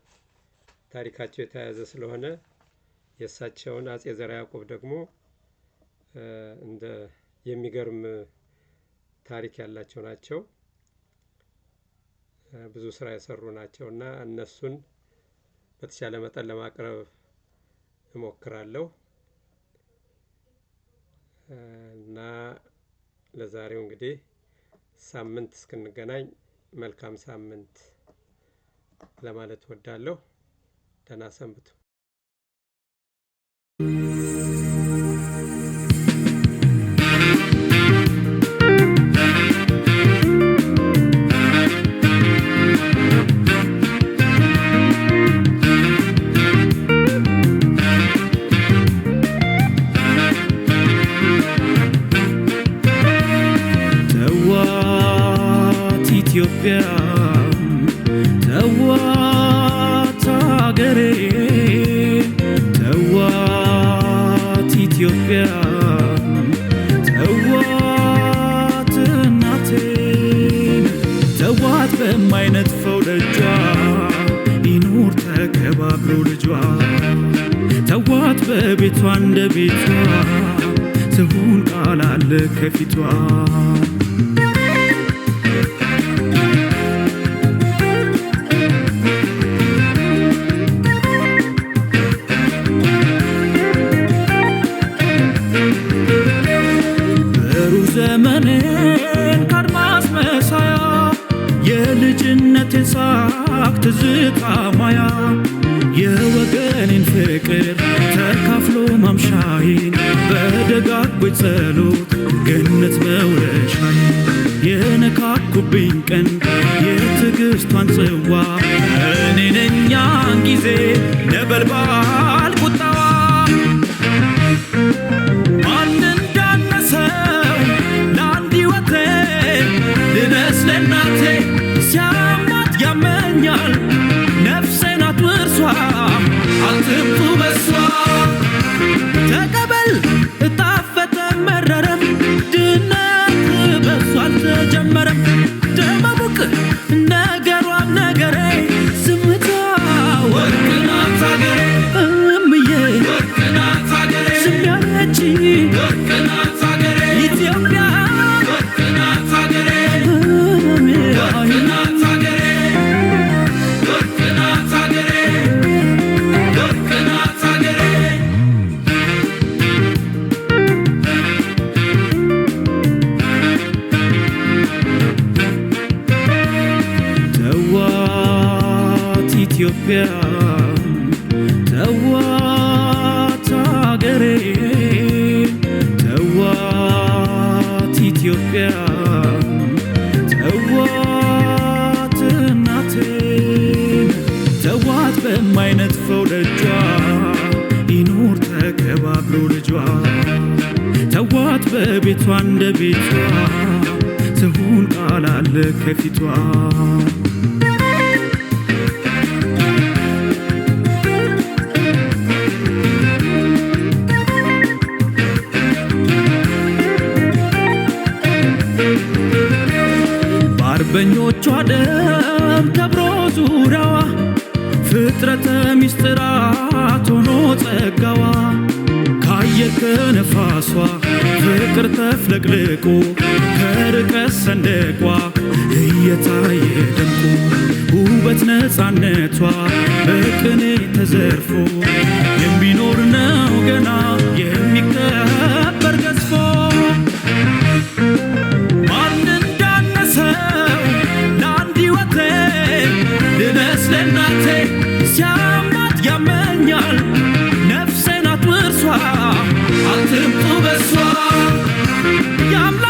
A: ታሪካቸው የተያያዘ ስለሆነ የእሳቸውን አጼ ዘርዓ ያዕቆብ ደግሞ እንደ የሚገርም ታሪክ ያላቸው ናቸው። ብዙ ስራ የሰሩ ናቸውና እነሱን በተቻለ መጠን ለማቅረብ እሞክራለሁ እና ለዛሬው እንግዲህ ሳምንት እስክንገናኝ መልካም ሳምንት ለማለት ወዳለሁ። ደህና ሰንብቱ።
B: ኢትዮጵያ ተዋት አገሬ ተዋት ኢትዮጵያ ተዋት እናቴን ተዋት በማይነጥፈው ደጇ ይኑር ተከባብሮ ልጇ ተዋት በቤቷ እንደ ቤቷ ትሁን ቃል አለ ከፊቷ ዘመኔን ካድማስ መሳያ የልጅነቴን ሳቅ ትዝታ ማያ የወገኔን ፍቅር ተካፍሎ ማምሻዬን በደጋጎች ጸሎት ገነት መውረሻዬ የነካኩብኝ ቀን የትዕግስቷን ጽዋ እኔ ነኝ ያን ጊዜ ነበልባል ቁጣዋ ለእናቴ ሲያማት ያመኛል ነፍሴን አትውርሷ አትምጡ በሷ ተቀበል እጣፈተ መረረም ድነት በሷ አልተጀመረም ደመሙቅ ነገሯም ነገሬ ዝምታ ወርቅ ናት አገሬ እምዬ ወርቅ ናት አገሬ ዝም ያለች ወርቅ ናት አገሬ ኢትዮጵያ ወርቅ ናት አገሬ Look
J: ኢትዮጵያ ተዋት አገሬ ተዋት ኢትዮጵያ ተዋት እናቴን ተዋት በማይነጥፈው ደጇ ይኑር ተከባብሮ ልጇ ተዋት በቤቷ እንደ ቤቷ ትሁን ቃል አለ ከፊቷ በአርበኞቿ ደም ከብሮ ዙሪያዋ ፍጥረተ ሚስጥራት ሆኖ ጸጋዋ ካየር ከነፋሷ ፍቅር ተፍለቅልቆ ከርቀት ሰንደቋ እየታየ ደምቆ ውበት ነፃነቷ በቅኔ ተዘርፎ የሚኖር ነው ገና የሚከበር ገዝፎ ማን እንዳነሰው ለአንድ ሕይወቴ ልነስ ለእናቴ ሲያማት ያመኛል ነፍሴን አትውርሷ አትምጡ በሷ ያምላ